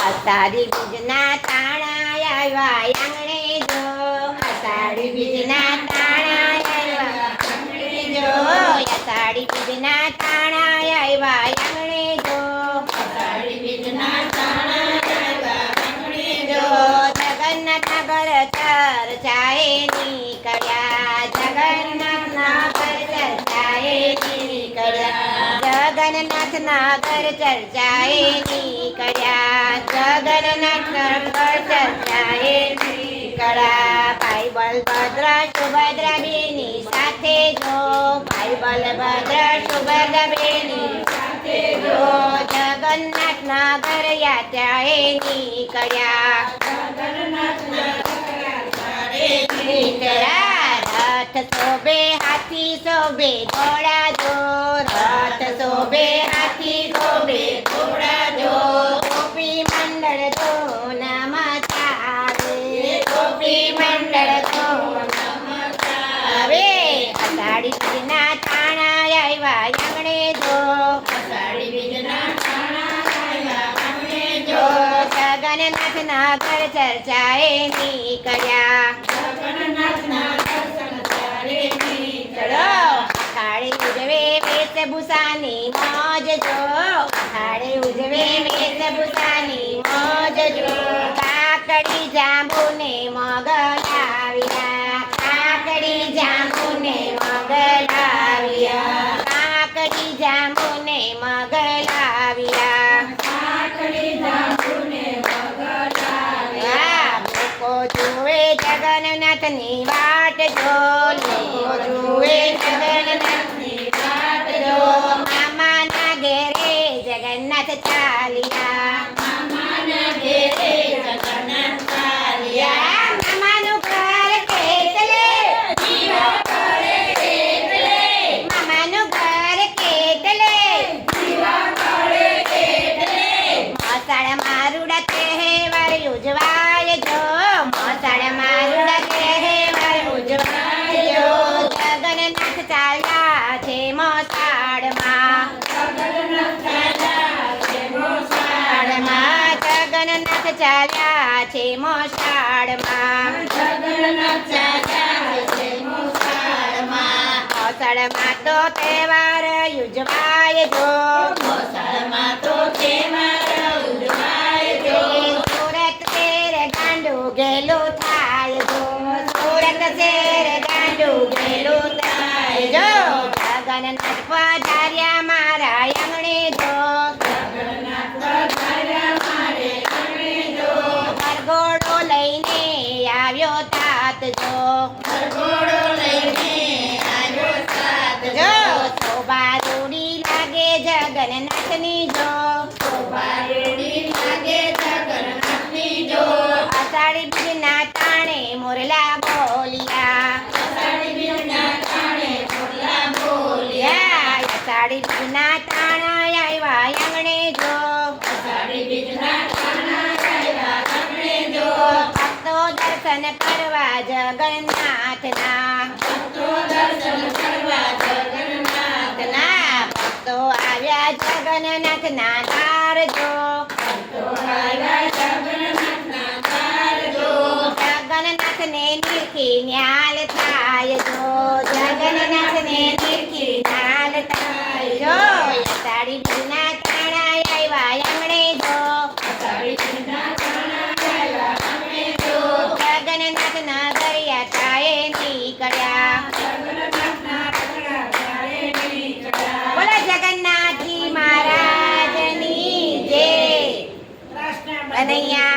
અષાઢી બીજના તાણા આવ્યા આંગણે જો, અષાઢી બીજના તાણા આવ્યા આંગણે જો, અષાઢી બીજના તાણા આવ્યા આંગણે જો, અષાઢી બીજના તાણા આવ્યા આંગણે જો, જગન્નાથ નગર ચર્ચાએ નીકળ્યા, જગન્નાથ નગર ચર્ચાએ નીકળ્યા, જગન્નાથ નગર ચર્ચાએ નીકળ્યા, જગન્નાથ નગર ચર્ચાએ નીકળ્યા. ભાઈ બલભદ્ર સુભદ્રા બેની સાથે જો, ભાઈ બલભદ્ર સુભદ્રા બેની સાથે જો, જગન્નાથ નગર યાત્રાએ નીકળ્યા, જગન્નાથ નગર યાત્રાએ નીકળ્યા. રથ શોભે હાથી શોભે ઘોડા જો, રથ શોભે હાથી શોભે ઘોડા જો, ગોપી મંડળ જો નમસ્કારે, ગોપી મંડળ જો નમસ્કારે. અષાઢી બીજના તાણા આવ્યા આંગણે જો, અષાઢી બીજના તાણા આવ્યા આંગણે જો, જગન્નાથ નગર ચર્ચાએ નીકળ્યા, જગન્નાથ નગર ચર્ચાએ નીકળ્યો. અષાઢે ઉજવે વેશભૂષાની મોજ જો, અષાઢે ઉજવે વેશભૂષાની મોજ જો, કાકડી જાંબુને મોગલાવ્યા, કાકડી જાંબુને મોગલાવ્યા, કાકડી જાંબુને મોગલાવ્યા, કાકડી જાંબુને મોગલાવ્યા. લોકો જુએ જગન્નાથની વાટ જો, લોકો જુએ જગન્નાથની વાટ જો, મામાના ઘેરે જગન્નાથ ચાલ્યા, મામાના ઘેરે જગન્નાથ ચાલ્યા. મામાનું ઘર કેટલે, જીવા કરે કેટલે, મામાનું ઘર કેટલે, જીવા કરે કેટલે. મોસાળમાં રૂડા તહેવાર ઉજવાય જો, મોસાળમાં રૂડા તહેવાર ઉજવાય જો, જગન્નાથ ચાલ્યા છે મોસાળમાં, જગન્નાથ ચાલ્યા છે મોસાળમાં, જગન્નાથ ચાલ્યા છે મોસાળમાં, જગન્નાથ ચાલ્યા છે મોસાળમાં. મોસાળમાં તો તહેવાર ઉજવાય જો, મોસાળમાં તો તહેવાર ઉજવાય જો, સુરત શેર ગાંડું ગેલું થાય જો, સુરત શેર ગાંડું ગેલું થાય જો, જગન્નાથ પધાર્યા મારા આંગણે જો, જગન્નાથ પધાર્યા મારે આંગણે જો, વરઘોડો લઈને આવ્યો तात જો, વરઘોડો લઈને આવ્યો तात જો, શોભા રૂડી લાગે જગન્નાથની જો, શોભા રૂડી લાગે જગન્નાથની જો, અષાઢી બીજના તાણે મોરલા બોલ્યા, અષાઢી બીજના તાણે મોરલા બોલ્યા, અષાઢી બીજના તાણા આવ્યા આંગણે જો, અષાઢી બીજના તાણા આવ્યા આંગણે જો, ભક્તો દર્શન કરવા જગન્નાથના, ભક્તો દર્શન કરવા જગન્નાથના, ભક્તો આવ્યા જગન્નાથના દ્વાર જો, ભક્તો આવ્યા જગન્નાથના દ્વાર જો, જગન્નાથને નિરખી ન્યાલ થાય જો, જગન્નાથને નિરખી ન્યાલ થાય જો, અષાઢી બીજના તાણા આવ્યા આંગણે જો, અષાઢી બીજના તાણા આવ્યા આંગણે જો, જગન્નાથ નગર યાત્રાએ નીકળ્યા, જગન્નાથ નગર યાત્રાએ નીકળ્યા. બોલો જગન્નાથજી મહારાજની જય. કૃષ્ણ કનૈયા